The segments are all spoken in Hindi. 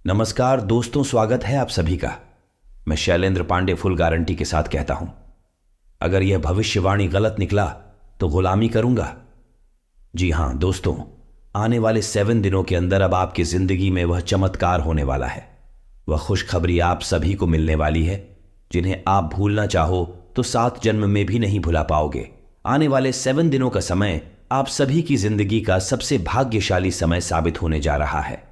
नमस्कार दोस्तों, स्वागत है आप सभी का। मैं शैलेंद्र पांडे फुल गारंटी के साथ कहता हूं, अगर यह भविष्यवाणी गलत निकला तो गुलामी करूंगा। जी हां दोस्तों, आने वाले 7 दिनों के अंदर अब आपकी जिंदगी में वह चमत्कार होने वाला है। वह खुशखबरी आप सभी को मिलने वाली है जिन्हें आप भूलना चाहो तो 7 जन्म में भी नहीं भुला पाओगे। आने वाले 7 दिनों का समय आप सभी की जिंदगी का सबसे भाग्यशाली समय साबित होने जा रहा है।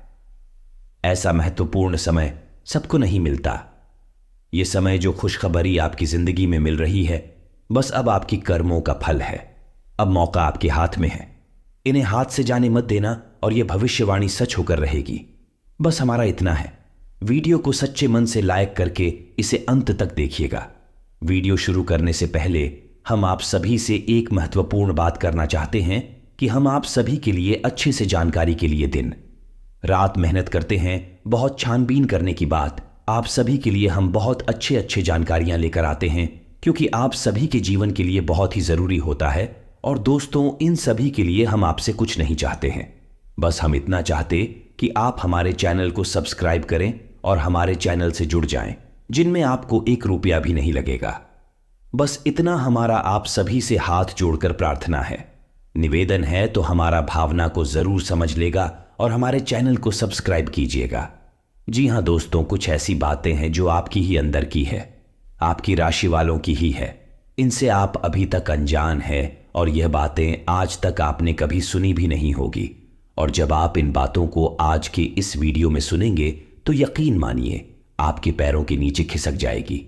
ऐसा महत्वपूर्ण समय सबको नहीं मिलता। यह समय जो खुशखबरी आपकी जिंदगी में मिल रही है, बस अब आपकी कर्मों का फल है। अब मौका आपके हाथ में है, इन्हें हाथ से जाने मत देना और यह भविष्यवाणी सच होकर रहेगी। बस हमारा इतना है, वीडियो को सच्चे मन से लाइक करके इसे अंत तक देखिएगा। वीडियो शुरू करने से पहले हम आप सभी से एक महत्वपूर्ण बात करना चाहते हैं कि हम आप सभी के लिए अच्छे से जानकारी के लिए दिन रात मेहनत करते हैं। बहुत छानबीन करने की बात, आप सभी के लिए हम बहुत अच्छे जानकारियां लेकर आते हैं, क्योंकि आप सभी के जीवन के लिए बहुत ही जरूरी होता है। और दोस्तों, इन सभी के लिए हम आपसे कुछ नहीं चाहते हैं, बस हम इतना चाहते कि आप हमारे चैनल को सब्सक्राइब करें और हमारे चैनल से जुड़ जाएं, जिनमें आपको 1 रुपया भी नहीं लगेगा। बस इतना हमारा आप सभी से हाथ जोड़कर प्रार्थना है, निवेदन है। तो हमारा भावना को जरूर समझ लेगा और हमारे चैनल को सब्सक्राइब कीजिएगा। जी हां दोस्तों, कुछ ऐसी बातें हैं जो आपकी ही अंदर की है, आपकी राशि वालों की ही है। इनसे आप अभी तक अनजान हैं और यह बातें आज तक आपने कभी सुनी भी नहीं होगी। और जब आप इन बातों को आज के इस वीडियो में सुनेंगे तो यकीन मानिए आपके पैरों के नीचे खिसक जाएगी।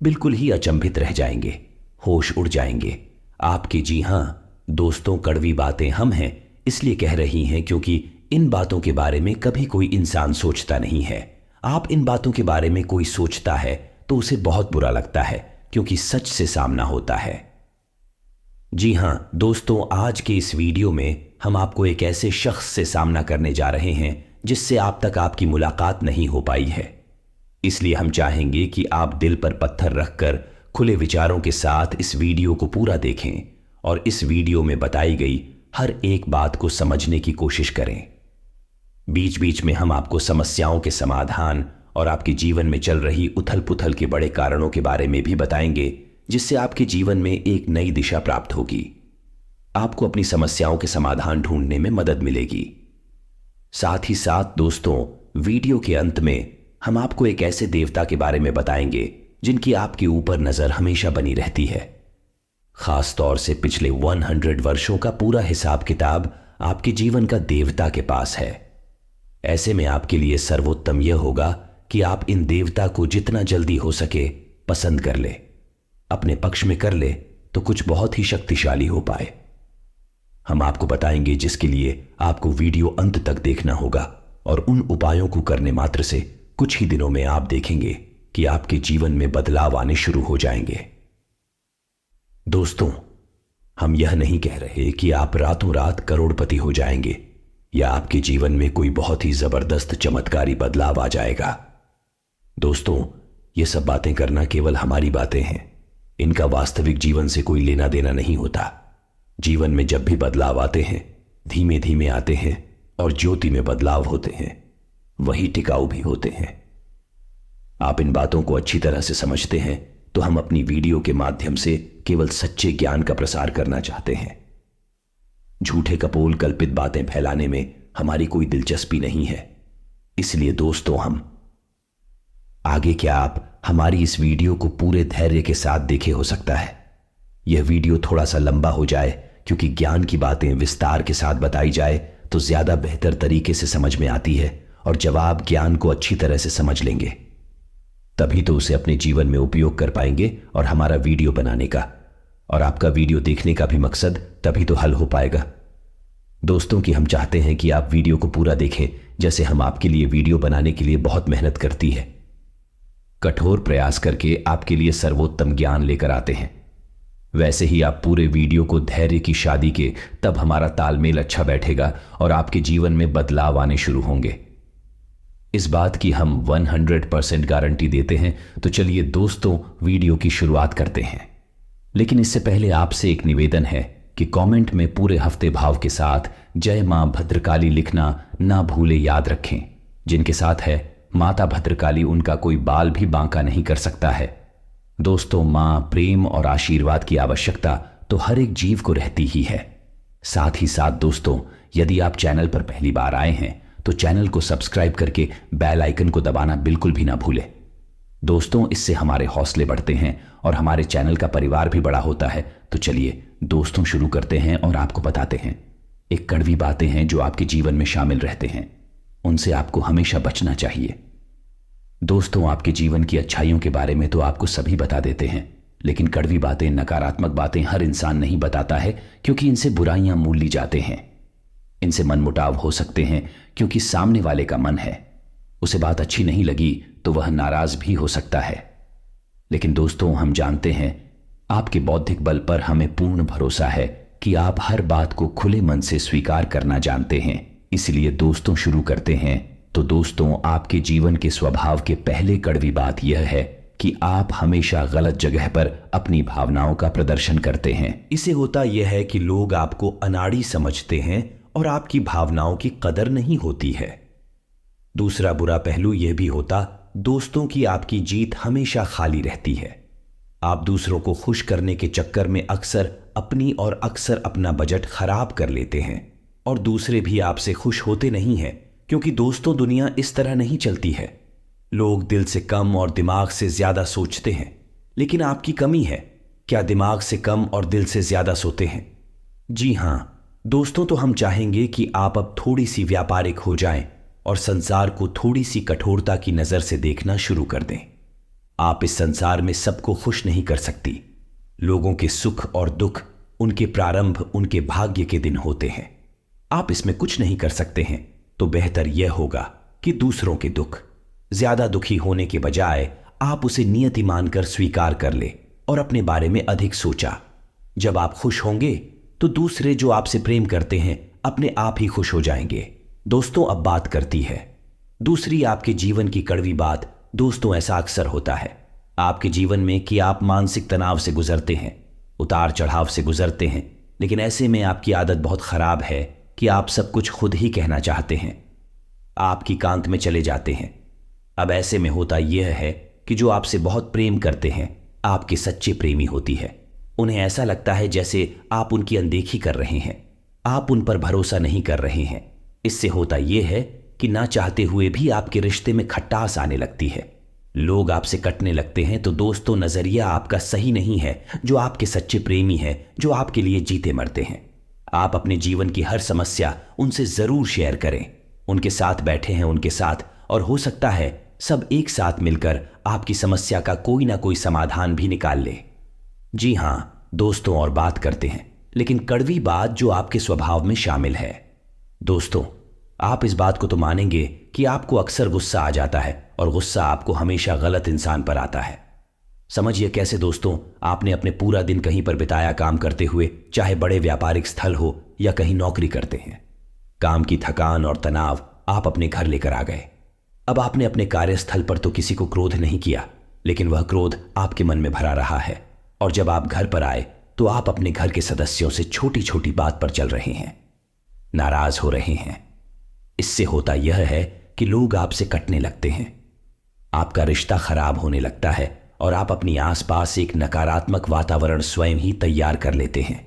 बिल्कुल ही अचंभित रह जाएंगे, होश उड़ जाएंगे आपके। जी हां दोस्तों, कड़वी बातें हम हैं इसलिए कह रही हैं क्योंकि इन बातों के बारे में कभी कोई इंसान सोचता नहीं है। आप इन बातों के बारे में कोई सोचता है तो उसे बहुत बुरा लगता है, क्योंकि सच से सामना होता है। जी हां दोस्तों, आज के इस वीडियो में हम आपको एक ऐसे शख्स से सामना करने जा रहे हैं जिससे आप तक आपकी मुलाकात नहीं हो पाई है। इसलिए हम चाहेंगे कि आप दिल पर पत्थर रखकर खुले विचारों के साथ इस वीडियो को पूरा देखें और इस वीडियो में बताई गई हर एक बात को समझने की कोशिश करें। बीच बीच में हम आपको समस्याओं के समाधान और आपके जीवन में चल रही उथल पुथल के बड़े कारणों के बारे में भी बताएंगे, जिससे आपके जीवन में एक नई दिशा प्राप्त होगी। आपको अपनी समस्याओं के समाधान ढूंढने में मदद मिलेगी। साथ ही साथ दोस्तों, वीडियो के अंत में हम आपको एक ऐसे देवता के बारे में बताएंगे जिनकी आपके ऊपर नजर हमेशा बनी रहती है। खास तौर से पिछले 100 वर्षों का पूरा हिसाब किताब आपके जीवन का देवता के पास है। ऐसे में आपके लिए सर्वोत्तम यह होगा कि आप इन देवता को जितना जल्दी हो सके पसंद कर ले, अपने पक्ष में कर ले, तो कुछ बहुत ही शक्तिशाली हो पाए। हम आपको बताएंगे जिसके लिए आपको वीडियो अंत तक देखना होगा, और उन उपायों को करने मात्र से कुछ ही दिनों में आप देखेंगे कि आपके जीवन में बदलाव आने शुरू हो जाएंगे। दोस्तों, हम यह नहीं कह रहे कि आप रातों रात करोड़पति हो जाएंगे या आपके जीवन में कोई बहुत ही जबरदस्त चमत्कारी बदलाव आ जाएगा। दोस्तों, ये सब बातें करना केवल हमारी बातें हैं, इनका वास्तविक जीवन से कोई लेना देना नहीं होता। जीवन में जब भी बदलाव आते हैं, धीमे धीमे आते हैं, और ज्योति में बदलाव होते हैं, वही टिकाऊ भी होते हैं। आप इन बातों को अच्छी तरह से समझते हैं तो हम अपनी वीडियो के माध्यम से केवल सच्चे ज्ञान का प्रसार करना चाहते हैं। झूठे कपोल कल्पित बातें फैलाने में हमारी कोई दिलचस्पी नहीं है। इसलिए दोस्तों, हम आगे क्या आप हमारी इस वीडियो को पूरे धैर्य के साथ देखे। हो सकता है यह वीडियो थोड़ा सा लंबा हो जाए, क्योंकि ज्ञान की बातें विस्तार के साथ बताई जाए तो ज्यादा बेहतर तरीके से समझ में आती है, और जब आप ज्ञान को अच्छी तरह से समझ लेंगे तभी तो उसे अपने जीवन में उपयोग कर पाएंगे, और हमारा वीडियो बनाने का और आपका वीडियो देखने का भी मकसद तभी तो हल हो पाएगा। दोस्तों, कि हम चाहते हैं कि आप वीडियो को पूरा देखें, जैसे हम आपके लिए वीडियो बनाने के लिए बहुत मेहनत करती है, कठोर प्रयास करके आपके लिए सर्वोत्तम ज्ञान लेकर आते हैं। वैसे ही आप पूरे वीडियो को धैर्य की शादी के, तब हमारा तालमेल अच्छा बैठेगा और आपके जीवन में बदलाव आने शुरू होंगे। इस बात की हम 100% गारंटी देते हैं। तो चलिए दोस्तों, वीडियो की शुरुआत करते हैं। लेकिन इससे पहले आपसे एक निवेदन है कि कमेंट में पूरे हफ्ते भाव के साथ जय मां भद्रकाली लिखना ना भूले, याद रखें। जिनके साथ है माता भद्रकाली उनका कोई बाल भी बांका नहीं कर सकता है। दोस्तों, मां प्रेम और आशीर्वाद की आवश्यकता तो हर एक जीव को रहती ही है। साथ ही साथ दोस्तों, यदि आप चैनल पर पहली बार आए हैं तो चैनल को सब्सक्राइब करके बेल आइकन को दबाना बिल्कुल भी ना भूलें। दोस्तों, इससे हमारे हौसले बढ़ते हैं और हमारे चैनल का परिवार भी बड़ा होता है। तो चलिए दोस्तों, शुरू करते हैं और आपको बताते हैं एक कड़वी बातें हैं जो आपके जीवन में शामिल रहते हैं, उनसे आपको हमेशा बचना चाहिए। दोस्तों, आपके जीवन की अच्छाइयों के बारे में तो आपको सभी बता देते हैं, लेकिन कड़वी बातें, नकारात्मक बातें हर इंसान नहीं बताता है, क्योंकि इनसे बुराइयां मोल ली जाते हैं। इनसे मनमुटाव हो सकते हैं क्योंकि सामने वाले का मन है, उसे बात अच्छी नहीं लगी तो वह नाराज भी हो सकता है। लेकिन दोस्तों, हम जानते हैं आपके बौद्धिक बल पर हमें पूर्ण भरोसा है कि आप हर बात को खुले मन से स्वीकार करना जानते हैं। इसलिए दोस्तों, शुरू करते हैं। तो दोस्तों, आपके जीवन के स्वभाव के पहले कड़वी बात यह है कि आप हमेशा गलत जगह पर अपनी भावनाओं का प्रदर्शन करते हैं। इसे होता यह है कि लोग आपको अनाड़ी समझते हैं और आपकी भावनाओं की कदर नहीं होती है। दूसरा बुरा पहलू यह भी होता दोस्तों की आपकी जीत हमेशा खाली रहती है। आप दूसरों को खुश करने के चक्कर में अक्सर अपनी और अक्सर अपना बजट खराब कर लेते हैं और दूसरे भी आपसे खुश होते नहीं हैं, क्योंकि दोस्तों, दुनिया इस तरह नहीं चलती है। लोग दिल से कम और दिमाग से ज्यादा सोचते हैं, लेकिन आपकी कमी है, क्या दिमाग से कम और दिल से ज्यादा सोते हैं? जी हां दोस्तों, तो हम चाहेंगे कि आप अब थोड़ी सी व्यापारिक हो जाएं और संसार को थोड़ी सी कठोरता की नजर से देखना शुरू कर दें। आप इस संसार में सबको खुश नहीं कर सकती। लोगों के सुख और दुख, उनके प्रारंभ उनके भाग्य के दिन होते हैं। आप इसमें कुछ नहीं कर सकते हैं, तो बेहतर यह होगा कि दूसरों के दुख, ज्यादा दुखी होने के बजाय आप उसे नियति मानकर स्वीकार कर ले और अपने बारे में अधिक सोचा। जब आप खुश होंगे तो दूसरे जो आपसे प्रेम करते हैं अपने आप ही खुश हो जाएंगे। दोस्तों, अब बात करती है दूसरी आपके जीवन की कड़वी बात। दोस्तों, ऐसा अक्सर होता है आपके जीवन में कि आप मानसिक तनाव से गुजरते हैं, उतार चढ़ाव से गुजरते हैं, लेकिन ऐसे में आपकी आदत बहुत खराब है कि आप सब कुछ खुद ही कहना चाहते हैं, आपकी कांत में चले जाते हैं। अब ऐसे में होता यह है कि जो आपसे बहुत प्रेम करते हैं, आपके सच्चे प्रेमी होती है, उन्हें ऐसा लगता है जैसे आप उनकी अनदेखी कर रहे हैं, आप उन पर भरोसा नहीं कर रहे हैं। इससे होता यह है कि ना चाहते हुए भी आपके रिश्ते में खटास आने लगती है। लोग आपसे कटने लगते हैं। तो दोस्तों, नजरिया आपका सही नहीं है। जो आपके सच्चे प्रेमी हैं, जो आपके लिए जीते मरते हैं, आप अपने जीवन की हर समस्या उनसे जरूर शेयर करें। उनके साथ बैठे हैं उनके साथ, और हो सकता है सब एक साथ मिलकर आपकी समस्या का कोई ना कोई समाधान भी निकाल ले। जी हां दोस्तों, और बात करते हैं लेकिन कड़वी बात जो आपके स्वभाव में शामिल है। दोस्तों, आप इस बात को तो मानेंगे कि आपको अक्सर गुस्सा आ जाता है और गुस्सा आपको हमेशा गलत इंसान पर आता है। समझिए कैसे दोस्तों, आपने अपने पूरा दिन कहीं पर बिताया काम करते हुए, चाहे बड़े व्यापारिक स्थल हो या कहीं नौकरी करते हैं। काम की थकान और तनाव आप अपने घर लेकर आ गए। अब आपने अपने कार्यस्थल पर तो किसी को क्रोध नहीं किया, लेकिन वह क्रोध आपके मन में भरा रहा है, और जब आप घर पर आए तो आप अपने घर के सदस्यों से छोटी छोटी बात पर चल रहे हैं, नाराज हो रहे हैं। इससे होता यह है कि लोग आपसे कटने लगते हैं, आपका रिश्ता खराब होने लगता है और आप अपनी आसपास एक नकारात्मक वातावरण स्वयं ही तैयार कर लेते हैं।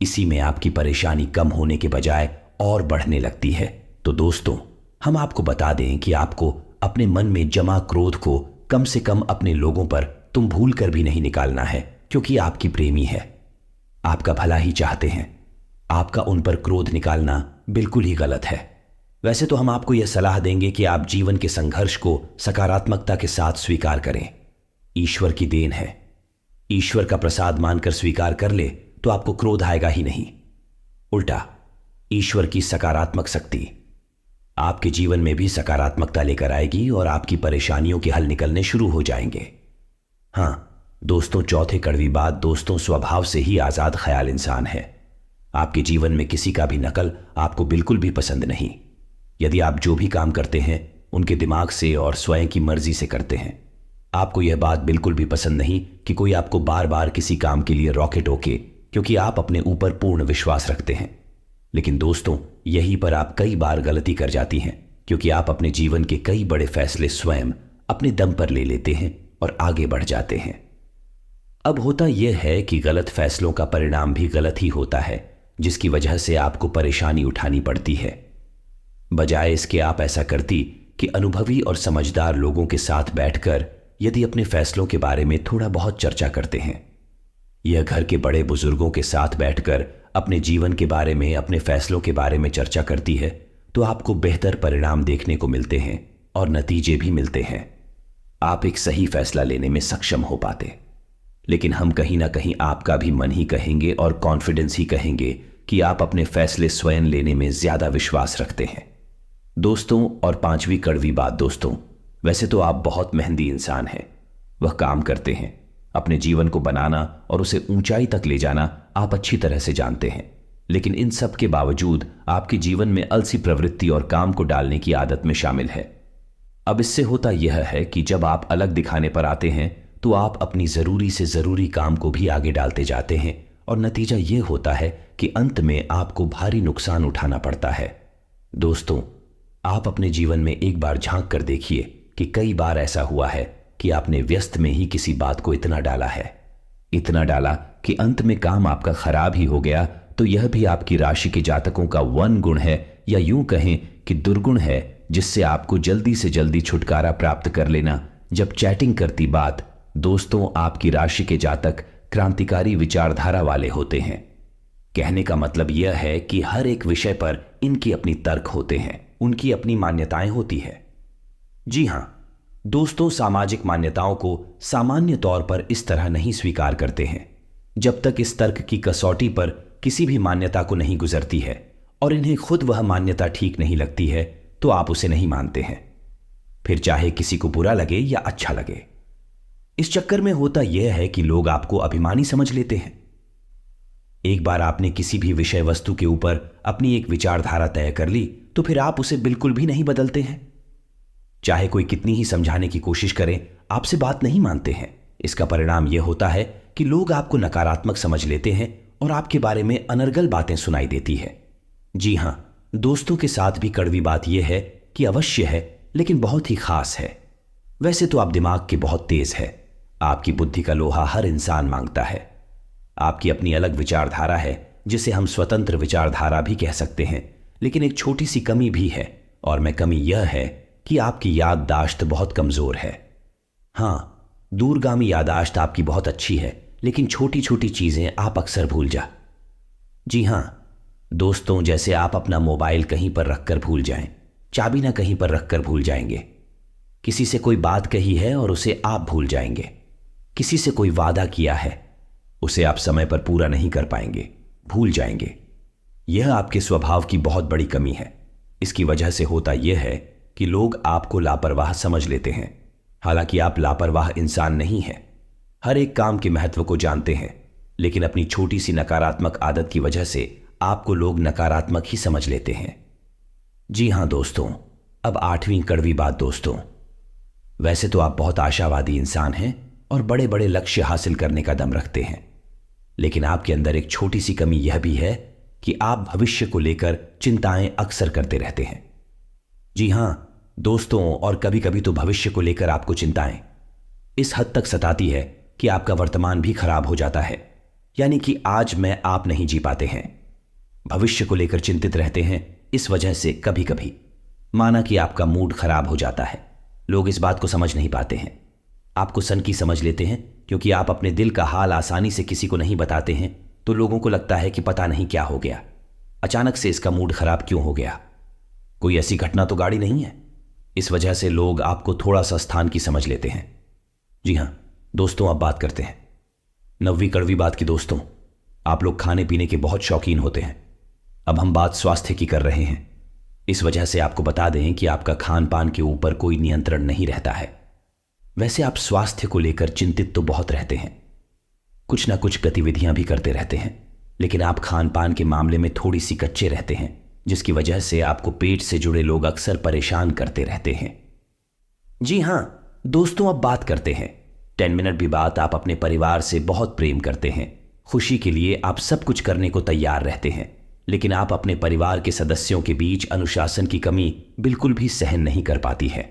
इसी में आपकी परेशानी कम होने के बजाय और बढ़ने लगती है। तो दोस्तों, हम आपको बता दें कि आपको अपने मन में जमा क्रोध को कम से कम अपने लोगों पर तुम भूल कर भी नहीं निकालना है, क्योंकि आपकी प्रेमी है, आपका भला ही चाहते हैं। आपका उन पर क्रोध निकालना बिल्कुल ही गलत है। वैसे तो हम आपको यह सलाह देंगे कि आप जीवन के संघर्ष को सकारात्मकता के साथ स्वीकार करें। ईश्वर की देन है, ईश्वर का प्रसाद मानकर स्वीकार कर ले तो आपको क्रोध आएगा ही नहीं। उल्टा, ईश्वर की सकारात्मक शक्ति आपके जीवन में भी सकारात्मकता लेकर आएगी और आपकी परेशानियों के हल निकलने शुरू हो जाएंगे। हां दोस्तों, चौथे कड़वी बात। दोस्तों, स्वभाव से ही आजाद ख्याल इंसान है। आपके जीवन में किसी का भी नकल आपको बिल्कुल भी पसंद नहीं। यदि आप जो भी काम करते हैं उनके दिमाग से और स्वयं की मर्जी से करते हैं, आपको यह बात बिल्कुल भी पसंद नहीं कि कोई आपको बार बार किसी काम के लिए रोके टोके, क्योंकि आप अपने ऊपर पूर्ण विश्वास रखते हैं। लेकिन दोस्तों, यहीं पर आप कई बार गलती कर जाती हैं क्योंकि आप अपने जीवन के कई बड़े फैसले स्वयं अपने दम पर ले लेते हैं और आगे बढ़ जाते हैं। अब होता यह है कि गलत फैसलों का परिणाम भी गलत ही होता है, जिसकी वजह से आपको परेशानी उठानी पड़ती है। बजाय इसके आप ऐसा करती कि अनुभवी और समझदार लोगों के साथ बैठकर यदि अपने फैसलों के बारे में थोड़ा बहुत चर्चा करते हैं, यह घर के बड़े बुजुर्गों के साथ बैठकर अपने जीवन के बारे में, अपने फैसलों के बारे में चर्चा करती है, तो आपको बेहतर परिणाम देखने को मिलते हैं और नतीजे भी मिलते हैं। आप एक सही फैसला लेने में सक्षम हो पाते। लेकिन हम कहीं ना कहीं आपका भी मन ही कहेंगे और कॉन्फिडेंस ही कहेंगे कि आप अपने फैसले स्वयं लेने में ज्यादा विश्वास रखते हैं। दोस्तों, और पांचवी कड़वी बात दोस्तों, वैसे तो आप बहुत मेहनती इंसान हैं। वह काम करते हैं, अपने जीवन को बनाना और उसे ऊंचाई तक ले जाना आप अच्छी तरह से जानते हैं। लेकिन इन सब के बावजूद आपके जीवन में अलसी प्रवृत्ति और काम को डालने की आदत में शामिल है। अब इससे होता यह है कि जब आप अलग दिखाने पर आते हैं तो आप अपनी जरूरी से जरूरी काम को भी आगे डालते जाते हैं और नतीजा यह होता है कि अंत में आपको भारी नुकसान उठाना पड़ता है। दोस्तों, आप अपने जीवन में एक बार झांक कर देखिए कि कई बार ऐसा हुआ है कि आपने व्यस्त में ही किसी बात को इतना डाला है, इतना डाला कि अंत में काम आपका खराब ही हो गया। तो यह भी आपकी राशि के जातकों का वन गुण है, या यूं कहें कि दुर्गुण है, जिससे आपको जल्दी से जल्दी छुटकारा प्राप्त कर लेना। जब चैटिंग करती बात, दोस्तों, आपकी राशि के जातक क्रांतिकारी विचारधारा वाले होते हैं। कहने का मतलब यह है कि हर एक विषय पर इनकी अपनी तर्क होते हैं, उनकी अपनी मान्यताएं होती है। जी हां दोस्तों, सामाजिक मान्यताओं को सामान्य तौर पर इस तरह नहीं स्वीकार करते हैं जब तक इस तर्क की कसौटी पर किसी भी मान्यता को नहीं गुजरती है और इन्हें खुद वह मान्यता ठीक नहीं लगती है तो आप उसे नहीं मानते हैं, फिर चाहे किसी को बुरा लगे या अच्छा लगे। इस चक्कर में होता यह है कि लोग आपको अभिमानी समझ लेते हैं। एक बार आपने किसी भी विषय वस्तु के ऊपर अपनी एक विचारधारा तय कर ली तो फिर आप उसे बिल्कुल भी नहीं बदलते हैं। चाहे कोई कितनी ही समझाने की कोशिश करे, आपसे बात नहीं मानते हैं। इसका परिणाम यह होता है कि लोग आपको नकारात्मक समझ लेते हैं और आपके बारे में अनर्गल बातें सुनाई देती है। जी हां दोस्तों, के साथ भी कड़वी बात यह है कि अवश्य है लेकिन बहुत ही खास है। वैसे तो आप दिमाग के बहुत तेज है, आपकी बुद्धि का लोहा हर इंसान मांगता है। आपकी अपनी अलग विचारधारा है जिसे हम स्वतंत्र विचारधारा भी कह सकते हैं, लेकिन एक छोटी सी कमी भी है, और मैं कमी यह है कि आपकी याददाश्त बहुत कमजोर है। हां, दूरगामी याददाश्त आपकी बहुत अच्छी है, लेकिन छोटी छोटी चीजें आप अक्सर भूल जा। जी हां दोस्तों, जैसे आप अपना मोबाइल कहीं पर रखकर भूल जाएं, चाबी ना कहीं पर रखकर भूल जाएंगे, किसी से कोई बात कही है और उसे आप भूल जाएंगे, किसी से कोई वादा किया है उसे आप समय पर पूरा नहीं कर पाएंगे, भूल जाएंगे। यह आपके स्वभाव की बहुत बड़ी कमी है। इसकी वजह से होता यह है कि लोग आपको लापरवाह समझ लेते हैं, हालांकि आप लापरवाह इंसान नहीं हैं। हर एक काम के महत्व को जानते हैं, लेकिन अपनी छोटी सी नकारात्मक आदत की वजह से आपको लोग नकारात्मक ही समझ लेते हैं। जी हां दोस्तों, अब आठवीं कड़वी बात दोस्तों, वैसे तो आप बहुत आशावादी इंसान हैं और बड़े बड़े लक्ष्य हासिल करने का दम रखते हैं, लेकिन आपके अंदर एक छोटी सी कमी यह भी है कि आप भविष्य को लेकर चिंताएं अक्सर करते रहते हैं। जी हां दोस्तों, और कभी कभी तो भविष्य को लेकर आपको चिंताएं इस हद तक सताती है कि आपका वर्तमान भी खराब हो जाता है, यानी कि आज में आप नहीं जी पाते हैं। भविष्य को लेकर चिंतित रहते हैं, इस वजह से कभी कभी माना कि आपका मूड खराब हो जाता है। लोग इस बात को समझ नहीं पाते हैं, आपको सनकी समझ लेते हैं, क्योंकि आप अपने दिल का हाल आसानी से किसी को नहीं बताते हैं, तो लोगों को लगता है कि पता नहीं क्या हो गया, अचानक से इसका मूड खराब क्यों हो गया, कोई ऐसी घटना तो गाड़ी नहीं है। इस वजह से लोग आपको थोड़ा सा स्थान की समझ लेते हैं। जी हां दोस्तों, अब बात करते हैं नवीं कड़वी बात की। दोस्तों, आप लोग खाने पीने के बहुत शौकीन होते हैं। अब हम बात स्वास्थ्य की कर रहे हैं। इस वजह से आपको बता दें कि आपका खान पान के ऊपर कोई नियंत्रण नहीं रहता है। वैसे आप स्वास्थ्य को लेकर चिंतित तो बहुत रहते हैं, कुछ ना कुछ गतिविधियां भी करते रहते हैं, लेकिन आप खान पान के मामले में थोड़ी सी कच्चे रहते हैं, जिसकी वजह से आपको पेट से जुड़े लोग अक्सर परेशान करते रहते हैं। जी हां दोस्तों, अब बात करते हैं 10 मिनट भी बात। आप अपने परिवार से बहुत प्रेम करते हैं, खुशी के लिए आप सब कुछ करने को तैयार रहते हैं, लेकिन आप अपने परिवार के सदस्यों के बीच अनुशासन की कमी बिल्कुल भी सहन नहीं कर पाती है।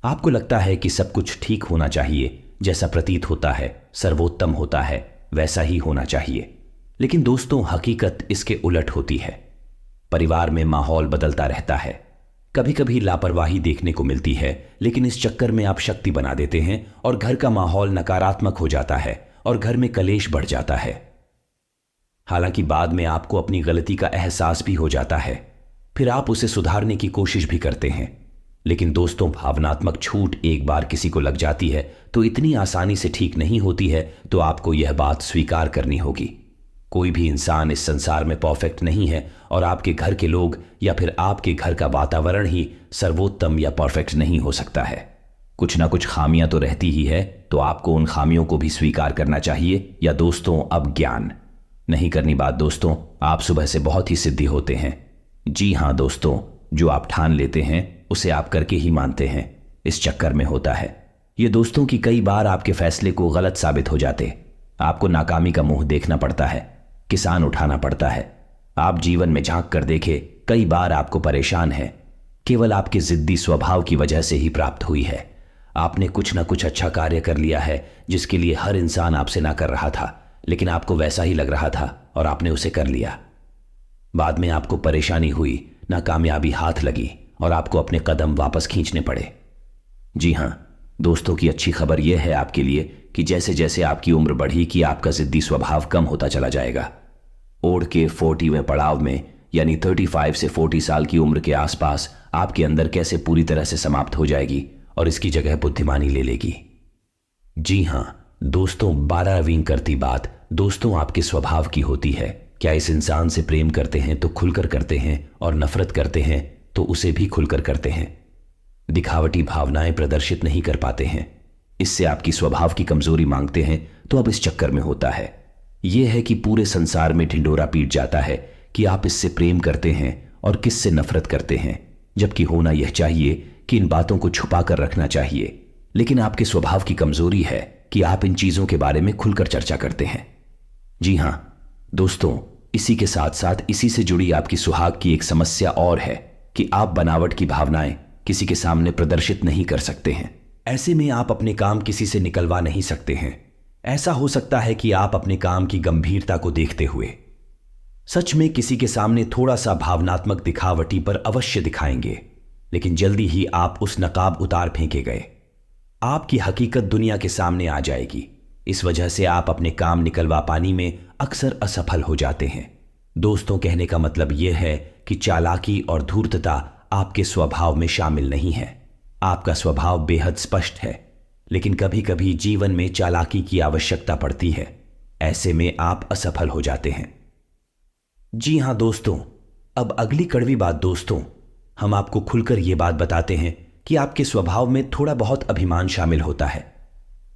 आपको लगता है कि सब कुछ ठीक होना चाहिए, जैसा प्रतीत होता है, सर्वोत्तम होता है, वैसा ही होना चाहिए। लेकिन दोस्तों, हकीकत इसके उलट होती है। परिवार में माहौल बदलता रहता है। कभी कभी लापरवाही देखने को मिलती है, लेकिन इस चक्कर में आप शक्ति बना देते हैं और घर का माहौल नकारात्मक हो जाता है और घर में कलेश बढ़ जाता है। हालांकि बाद में आपको अपनी गलती का एहसास भी हो जाता है, फिर आप उसे सुधारने की कोशिश भी करते हैं। लेकिन दोस्तों, भावनात्मक छूट एक बार किसी को लग जाती है तो इतनी आसानी से ठीक नहीं होती है, तो आपको यह बात स्वीकार करनी होगी। कोई भी इंसान इस संसार में परफेक्ट नहीं है और आपके घर के लोग या फिर आपके घर का वातावरण ही सर्वोत्तम या परफेक्ट नहीं हो सकता है। कुछ ना कुछ खामियां तो रहती ही है, तो आपको उन खामियों को भी स्वीकार करना चाहिए। या दोस्तों, अब ज्ञान नहीं करनी बात दोस्तों, आप सुबह से बहुत ही सिद्धि होते हैं। जी हाँ दोस्तों, जो आप ठान लेते हैं उसे आप करके ही मानते हैं। इस चक्कर में होता है ये दोस्तों कि कई बार आपके फैसले को गलत साबित हो जाते। आपको नाकामी का मुंह देखना पड़ता है, किसान उठाना पड़ता है। आप जीवन में झांक कर देखे, कई बार आपको परेशान है, केवल आपके जिद्दी स्वभाव की वजह से ही प्राप्त हुई है। आपने कुछ ना कुछ अच्छा कार्य कर लिया है जिसके लिए हर इंसान आपसे ना कर रहा था, लेकिन आपको वैसा ही लग रहा था और आपने उसे कर लिया। बाद में आपको परेशानी हुई, नाकामयाबी हाथ लगी और आपको अपने कदम वापस खींचने पड़े। जी हां दोस्तों, की अच्छी खबर यह है आपके लिए कि जैसे जैसे आपकी उम्र बढ़ी कि आपका जिद्दी स्वभाव कम होता चला जाएगा। ओढ़ के 40वें पड़ाव में, यानी 35 से 40 साल की उम्र के आसपास आपके अंदर कैसे पूरी तरह से समाप्त हो जाएगी और इसकी जगह बुद्धिमानी ले लेगी। जी हां दोस्तों, 12वीं करती बात दोस्तों आपके स्वभाव की होती है। क्या इस इंसान से प्रेम करते हैं तो खुलकर करते हैं, और नफरत करते हैं तो उसे भी खुलकर करते हैं। दिखावटी भावनाएं प्रदर्शित नहीं कर पाते हैं, इससे आपकी स्वभाव की कमजोरी मांगते हैं। तो अब इस चक्कर में होता है यह है कि पूरे संसार में ढिंडोरा पीट जाता है कि आप इससे प्रेम करते हैं और किससे नफरत करते हैं, जबकि होना यह चाहिए कि इन बातों को छुपा कर रखना चाहिए। लेकिन आपके स्वभाव की कमजोरी है कि आप इन चीजों के बारे में खुलकर चर्चा करते हैं। जी हां दोस्तों, इसी के साथ साथ इसी से जुड़ी आपकी सुहाग की एक समस्या और है कि आप बनावट की भावनाएं किसी के सामने प्रदर्शित नहीं कर सकते हैं। ऐसे में आप अपने काम किसी से निकलवा नहीं सकते हैं। ऐसा हो सकता है कि आप अपने काम की गंभीरता को देखते हुए सच में किसी के सामने थोड़ा सा भावनात्मक दिखावटी पर अवश्य दिखाएंगे, लेकिन जल्दी ही आप उस नकाब उतार फेंके गए। आपकी हकीकत दुनिया के सामने आ जाएगी। इस वजह से आप अपने काम निकलवा पाने में अक्सर असफल हो जाते हैं। दोस्तों, कहने का मतलब यह है कि चालाकी और धूर्तता आपके स्वभाव में शामिल नहीं है। आपका स्वभाव बेहद स्पष्ट है, लेकिन कभी कभी जीवन में चालाकी की आवश्यकता पड़ती है। ऐसे में आप असफल हो जाते हैं। जी हां दोस्तों, अब अगली कड़वी बात दोस्तों, हम आपको खुलकर यह बात बताते हैं कि आपके स्वभाव में थोड़ा बहुत अभिमान शामिल होता है।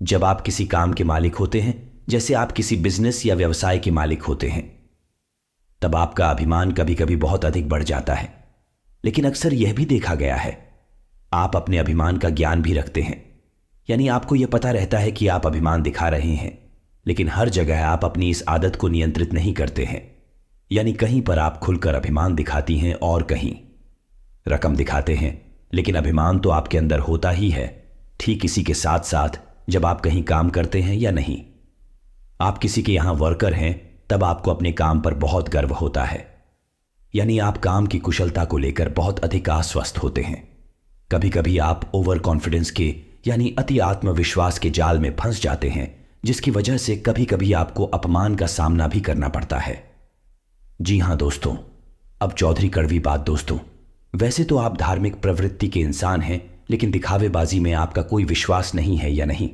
जब आप किसी काम के मालिक होते हैं, जैसे आप किसी बिजनेस या व्यवसाय के मालिक होते हैं, तब आपका अभिमान कभी कभी बहुत अधिक बढ़ जाता है। लेकिन अक्सर यह भी देखा गया है, आप अपने अभिमान का ज्ञान भी रखते हैं, यानी आपको यह पता रहता है कि आप अभिमान दिखा रहे हैं, लेकिन हर जगह आप अपनी इस आदत को नियंत्रित नहीं करते हैं। यानी कहीं पर आप खुलकर अभिमान दिखाती हैं और कहीं रकम दिखाते हैं, लेकिन अभिमान तो आपके अंदर होता ही है। ठीक इसी के साथ साथ जब आप कहीं काम करते हैं या नहीं, आप किसी के यहां वर्कर हैं, तब आपको अपने काम पर बहुत गर्व होता है। यानी आप काम की कुशलता को लेकर बहुत अधिक आश्वस्त होते हैं। कभी कभी आप ओवर कॉन्फिडेंस के यानी अति आत्मविश्वास के जाल में फंस जाते हैं, जिसकी वजह से कभी कभी आपको अपमान का सामना भी करना पड़ता है। जी हां दोस्तों, अब चौधरी कड़वी बात दोस्तों, वैसे तो आप धार्मिक प्रवृत्ति के इंसान हैं, लेकिन दिखावेबाजी में आपका कोई विश्वास नहीं है या नहीं?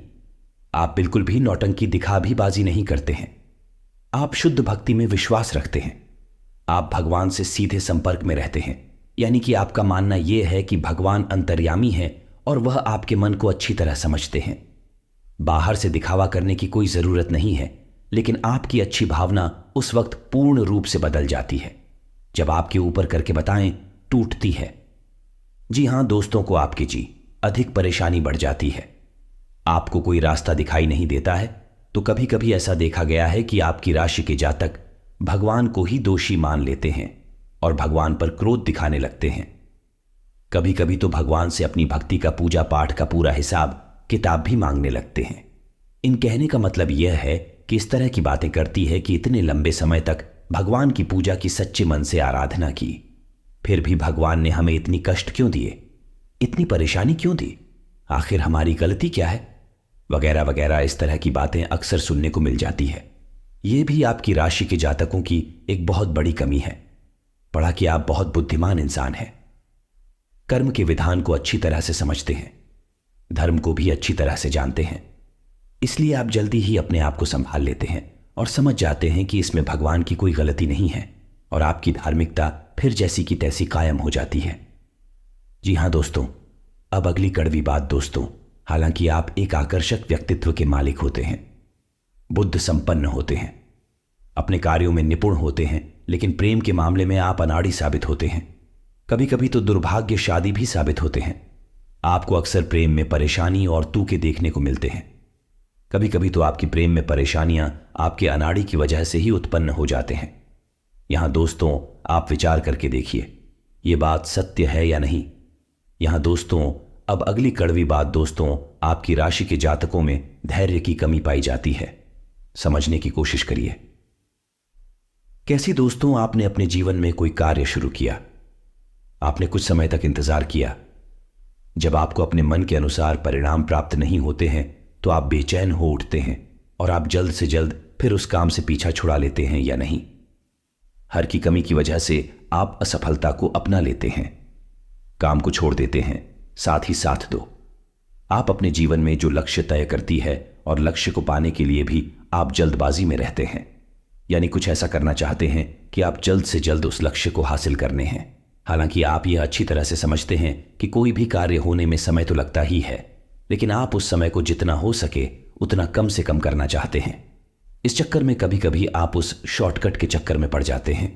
आप बिल्कुल भी नौटंकी दिखा भी बाजी नहीं करते हैं। आप शुद्ध भक्ति में विश्वास रखते हैं। आप भगवान से सीधे संपर्क में रहते हैं, यानी कि आपका मानना यह है कि भगवान अंतर्यामी है और वह आपके मन को अच्छी तरह समझते हैं। बाहर से दिखावा करने की कोई जरूरत नहीं है, लेकिन आपकी अच्छी भावना उस वक्त पूर्ण रूप से बदल जाती है जब आपके ऊपर करके बताएं टूटती है। जी हां दोस्तों, को आपकी जी अधिक परेशानी बढ़ जाती है। आपको कोई रास्ता दिखाई नहीं देता है, तो कभी कभी ऐसा देखा गया है कि आपकी राशि के जातक भगवान को ही दोषी मान लेते हैं और भगवान पर क्रोध दिखाने लगते हैं। कभी कभी तो भगवान से अपनी भक्ति का पूजा पाठ का पूरा हिसाब किताब भी मांगने लगते हैं। इन कहने का मतलब यह है कि इस तरह की बातें करती है कि इतने लंबे समय तक भगवान की पूजा की सच्चे मन से आराधना की, फिर भी भगवान ने हमें इतनी कष्ट क्यों दिए, इतनी परेशानी क्यों दी, आखिर हमारी गलती क्या है, वगैरह वगैरह। इस तरह की बातें अक्सर सुनने को मिल जाती है। यह भी आपकी राशि के जातकों की एक बहुत बड़ी कमी है। पढ़ा कि आप बहुत बुद्धिमान इंसान हैं, कर्म के विधान को अच्छी तरह से समझते हैं, धर्म को भी अच्छी तरह से जानते हैं, इसलिए आप जल्दी ही अपने आप को संभाल लेते हैं और समझ जाते हैं कि इसमें भगवान की कोई गलती नहीं है और आपकी धार्मिकता फिर जैसी की तैसी कायम हो जाती है। जी हां दोस्तों, अब अगली कड़वी बात दोस्तों, हालांकि आप एक आकर्षक व्यक्तित्व के मालिक होते हैं, बुद्ध संपन्न होते हैं, अपने कार्यों में निपुण होते हैं, लेकिन प्रेम के मामले में आप अनाड़ी साबित होते हैं। कभी कभी तो दुर्भाग्यशाली भी साबित होते हैं। आपको अक्सर प्रेम में परेशानी और तूके देखने को मिलते हैं। कभी कभी तो आपकी प्रेम में परेशानियां आपके अनाड़ी की वजह से ही उत्पन्न हो जाते हैं। यहां दोस्तों आप विचार करके देखिए, यह बात सत्य है या नहीं। यहां दोस्तों अब अगली कड़वी बात दोस्तों, आपकी राशि के जातकों में धैर्य की कमी पाई जाती है। समझने की कोशिश करिए। कैसी दोस्तों, आपने अपने जीवन में कोई कार्य शुरू किया, आपने कुछ समय तक इंतजार किया। जब आपको अपने मन के अनुसार परिणाम प्राप्त नहीं होते हैं तो आप बेचैन हो उठते हैं और आप जल्द से जल्द फिर उस काम से पीछा छुड़ा लेते हैं या नहीं। हर की कमी की वजह से आप असफलता को अपना लेते हैं, काम को छोड़ देते हैं, साथ ही साथ दो। आप अपने जीवन में जो लक्ष्य तय करती है और लक्ष्य को पाने के लिए भी आप जल्दबाजी में रहते हैं, यानी कुछ ऐसा करना चाहते हैं कि आप जल्द से जल्द उस लक्ष्य को हासिल करने हैं। हालांकि आप यह अच्छी तरह से समझते हैं कि कोई भी कार्य होने में समय तो लगता ही है, लेकिन आप उस समय को जितना हो सके उतना कम से कम करना चाहते हैं। इस चक्कर में कभी कभी आप उस शॉर्टकट के चक्कर में पड़ जाते हैं।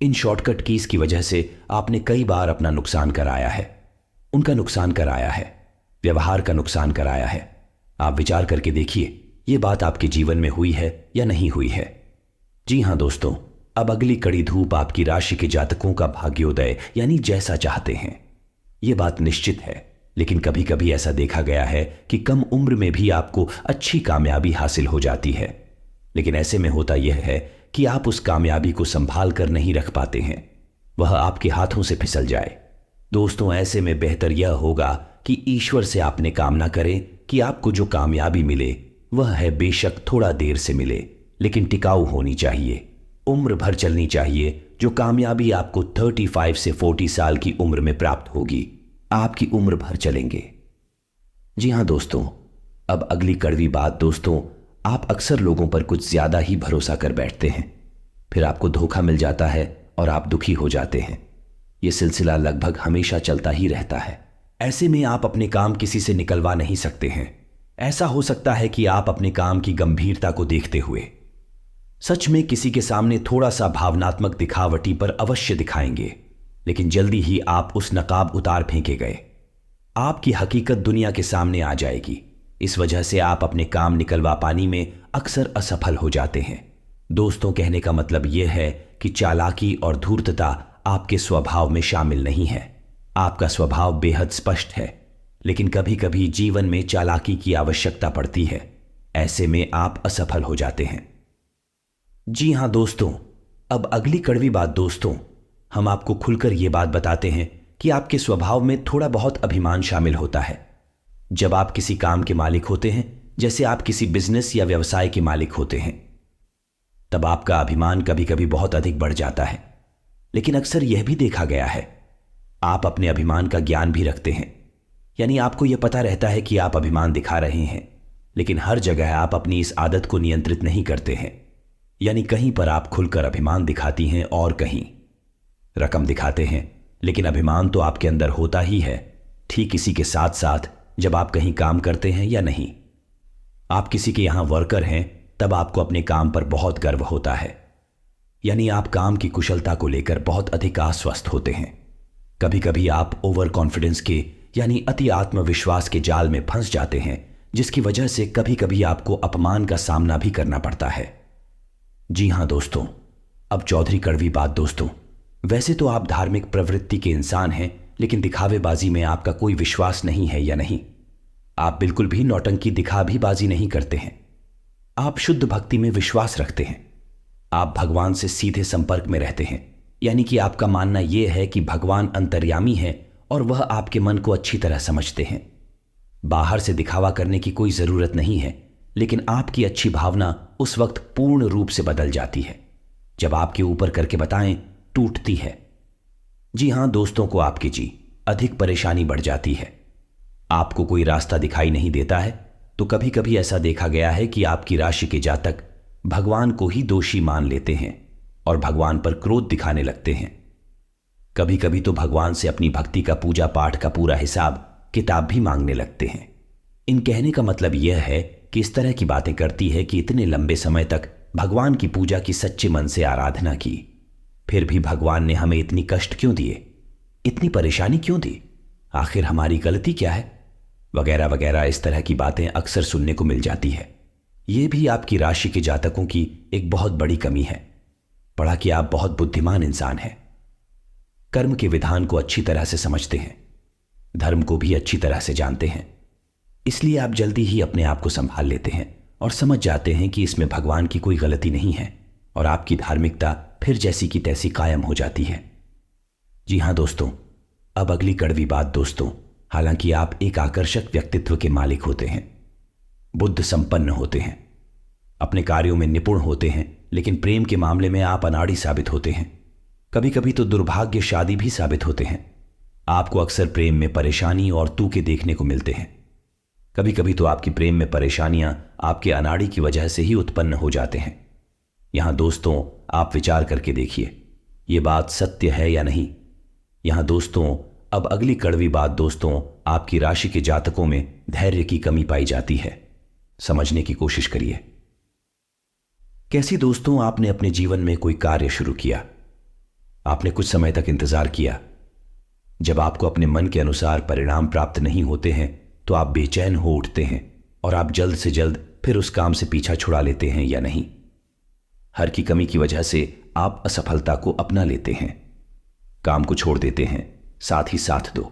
इन शॉर्टकट कीज की वजह से आपने कई बार अपना नुकसान कराया है, उनका नुकसान कराया है, व्यवहार का नुकसान कराया है। आप विचार करके देखिए, यह बात आपके जीवन में हुई है या नहीं हुई है। जी हां दोस्तों, अब अगली कड़ी धूप आपकी राशि के जातकों का भाग्योदय यानी जैसा चाहते हैं। यह बात निश्चित है, लेकिन कभी कभी ऐसा देखा गया है कि कम उम्र में भी आपको अच्छी कामयाबी हासिल हो जाती है, लेकिन ऐसे में होता यह है कि आप उस कामयाबी को संभाल कर नहीं रख पाते हैं, वह आपके हाथों से फिसल जाए। दोस्तों ऐसे में बेहतर यह होगा कि ईश्वर से आपने कामना करें कि आपको जो कामयाबी मिले वह है बेशक थोड़ा देर से मिले, लेकिन टिकाऊ होनी चाहिए, उम्र भर चलनी चाहिए। जो कामयाबी आपको 35 से 40 साल की उम्र में प्राप्त होगी, आपकी उम्र भर चलेंगे। जी हां दोस्तों, अब अगली कड़वी बात दोस्तों, आप अक्सर लोगों पर कुछ ज्यादा ही भरोसा कर बैठते हैं, फिर आपको धोखा मिल जाता है और आप दुखी हो जाते हैं। यह सिलसिला लगभग हमेशा चलता ही रहता है। ऐसे में आप अपने काम किसी से निकलवा नहीं सकते हैं। ऐसा हो सकता है कि आप अपने काम की गंभीरता को देखते हुए सच में किसी के सामने थोड़ा सा भावनात्मक दिखावटी पर अवश्य दिखाएंगे, लेकिन जल्दी ही आप उस नकाब उतार फेंके गए। आपकी हकीकत दुनिया के सामने आ जाएगी। इस वजह से आप अपने काम निकलवा पाने में अक्सर असफल हो जाते हैं। दोस्तों कहने का मतलब यह है कि चालाकी और धूर्तता आपके स्वभाव में शामिल नहीं है। आपका स्वभाव बेहद स्पष्ट है, लेकिन कभी कभी जीवन में चालाकी की आवश्यकता पड़ती है। ऐसे में आप असफल हो जाते हैं। जी हां दोस्तों, अब अगली कड़वी बात दोस्तों, हम आपको खुलकर यह बात बताते हैं कि आपके स्वभाव में थोड़ा बहुत अभिमान शामिल होता है। जब आप किसी काम के मालिक होते हैं, जैसे आप किसी बिजनेस या व्यवसाय के मालिक होते हैं, तब आपका अभिमान कभी कभी बहुत अधिक बढ़ जाता है। लेकिन अक्सर यह भी देखा गया है, आप अपने अभिमान का ज्ञान भी रखते हैं, यानी आपको यह पता रहता है कि आप अभिमान दिखा रहे हैं, लेकिन हर जगह आप अपनी इस आदत को नियंत्रित नहीं करते हैं। यानी कहीं पर आप खुलकर अभिमान दिखाती हैं और कहीं रकम दिखाते हैं, लेकिन अभिमान तो आपके अंदर होता ही है। ठीक इसी के साथ साथ जब आप कहीं काम करते हैं या नहीं, आप किसी के यहां वर्कर हैं, तब आपको अपने काम पर बहुत गर्व होता है। यानी आप काम की कुशलता को लेकर बहुत अधिक आश्वस्त होते हैं। कभी कभी आप ओवर कॉन्फिडेंस के यानी अति आत्मविश्वास के जाल में फंस जाते हैं, जिसकी वजह से कभी कभी आपको अपमान का सामना भी करना पड़ता है। जी हां दोस्तों, अब चौधरी कड़वी बात दोस्तों, वैसे तो आप धार्मिक प्रवृत्ति के इंसान हैं, लेकिन दिखावेबाजी में आपका कोई विश्वास नहीं है या नहीं? आप बिल्कुल भी नौटंकी दिखा भी बाजी नहीं करते हैं। आप शुद्ध भक्ति में विश्वास रखते हैं। आप भगवान से सीधे संपर्क में रहते हैं, यानी कि आपका मानना यह है कि भगवान अंतर्यामी है और वह आपके मन को अच्छी तरह समझते हैं। बाहर से दिखावा करने की कोई जरूरत नहीं है, लेकिन आपकी अच्छी भावना उस वक्त पूर्ण रूप से बदल जाती है जब आपके ऊपर करके बताएं टूटती है। जी हां दोस्तों को आपकी अधिक परेशानी बढ़ जाती है। आपको कोई रास्ता दिखाई नहीं देता है, तो कभी कभी ऐसा देखा गया है कि आपकी राशि के जातक भगवान को ही दोषी मान लेते हैं और भगवान पर क्रोध दिखाने लगते हैं। कभी कभी तो भगवान से अपनी भक्ति का पूजा पाठ का पूरा हिसाब किताब भी मांगने लगते हैं। इन कहने का मतलब यह है कि इस तरह की बातें करती है कि इतने लंबे समय तक भगवान की पूजा की सच्चे मन से आराधना की, फिर भी भगवान ने हमें इतनी कष्ट क्यों दिए, इतनी परेशानी क्यों दी, आखिर हमारी गलती क्या है, वगैरह वगैरह। इस तरह की बातें अक्सर सुनने को मिल जाती है। यह भी आपकी राशि के जातकों की एक बहुत बड़ी कमी है। पढ़ा कि आप बहुत बुद्धिमान इंसान हैं, कर्म के विधान को अच्छी तरह से समझते हैं, धर्म को भी अच्छी तरह से जानते हैं, इसलिए आप जल्दी ही अपने आप को संभाल लेते हैं और समझ जाते हैं कि इसमें भगवान की कोई गलती नहीं है और आपकी धार्मिकता फिर जैसी की तैसी कायम हो जाती है। जी हां दोस्तों, अब अगली कड़वी बात दोस्तों, हालांकि आप एक आकर्षक व्यक्तित्व के मालिक होते हैं, बुद्ध संपन्न होते हैं, अपने कार्यों में निपुण होते हैं, लेकिन प्रेम के मामले में आप अनाड़ी साबित होते हैं। कभी कभी तो दुर्भाग्यशाली भी साबित होते हैं। आपको अक्सर प्रेम में परेशानी और तूके देखने को मिलते हैं। कभी कभी तो आपकी प्रेम में परेशानियां आपके अनाड़ी की वजह से ही उत्पन्न हो जाते हैं। यहां दोस्तों आप विचार करके देखिए, यह बात सत्य है या नहीं। यहां दोस्तों अब अगली कड़वी बात दोस्तों, आपकी राशि के जातकों में धैर्य की कमी पाई जाती है। समझने की कोशिश करिए। कैसी दोस्तों, आपने अपने जीवन में कोई कार्य शुरू किया, आपने कुछ समय तक इंतजार किया। जब आपको अपने मन के अनुसार परिणाम प्राप्त नहीं होते हैं तो आप बेचैन हो उठते हैं और आप जल्द से जल्द फिर उस काम से पीछा छुड़ा लेते हैं या नहीं। हर की कमी की वजह से आप असफलता को अपना लेते हैं, काम को छोड़ देते हैं, साथ ही साथ दो।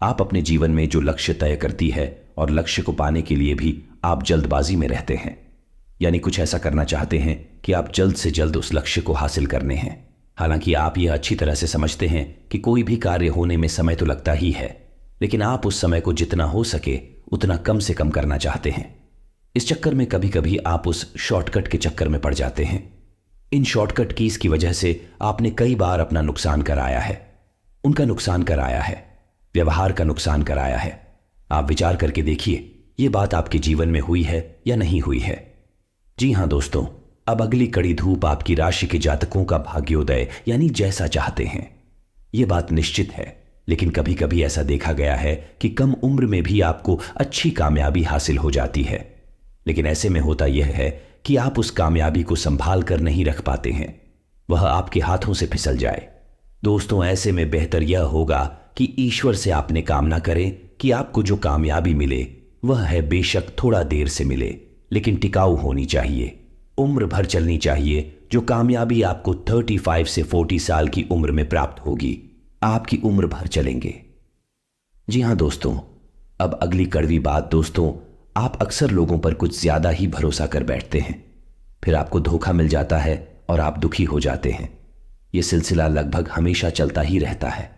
आप अपने जीवन में जो लक्ष्य तय करती है और लक्ष्य को पाने के लिए भी आप जल्दबाजी में रहते हैं, यानी कुछ ऐसा करना चाहते हैं कि आप जल्द से जल्द उस लक्ष्य को हासिल करने हैं। हालांकि आप यह अच्छी तरह से समझते हैं कि कोई भी कार्य होने में समय तो लगता ही है, लेकिन आप उस समय को जितना हो सके उतना कम से कम करना चाहते हैं। इस चक्कर में कभी कभी आप उस शॉर्टकट के चक्कर में पड़ जाते हैं। इन शॉर्टकट कीज की वजह से आपने कई बार अपना नुकसान कराया है, उनका नुकसान कराया है, व्यवहार का नुकसान कराया है। आप विचार करके देखिए, यह बात आपके जीवन में हुई है या नहीं हुई है। जी हां दोस्तों, अब अगली कड़ी धूप आपकी राशि के जातकों का भाग्योदय यानी जैसा चाहते हैं। यह बात निश्चित है, लेकिन कभी कभी ऐसा देखा गया है कि कम उम्र में भी आपको अच्छी कामयाबी हासिल हो जाती है, लेकिन ऐसे में होता यह है कि आप उस कामयाबी को संभाल कर नहीं रख पाते हैं, वह आपके हाथों से फिसल जाए। दोस्तों ऐसे में बेहतर यह होगा कि ईश्वर से आपने कामना करें कि आपको जो कामयाबी मिले वह है बेशक थोड़ा देर से मिले, लेकिन टिकाऊ होनी चाहिए, उम्र भर चलनी चाहिए। जो कामयाबी आपको 35 से 40 साल की उम्र में प्राप्त होगी, आपकी उम्र भर चलेंगे। जी हां दोस्तों, अब अगली कड़वी बात दोस्तों, आप अक्सर लोगों पर कुछ ज्यादा ही भरोसा कर बैठते हैं, फिर आपको धोखा मिल जाता है और आप दुखी हो जाते हैं। यह सिलसिला लगभग हमेशा चलता ही रहता है।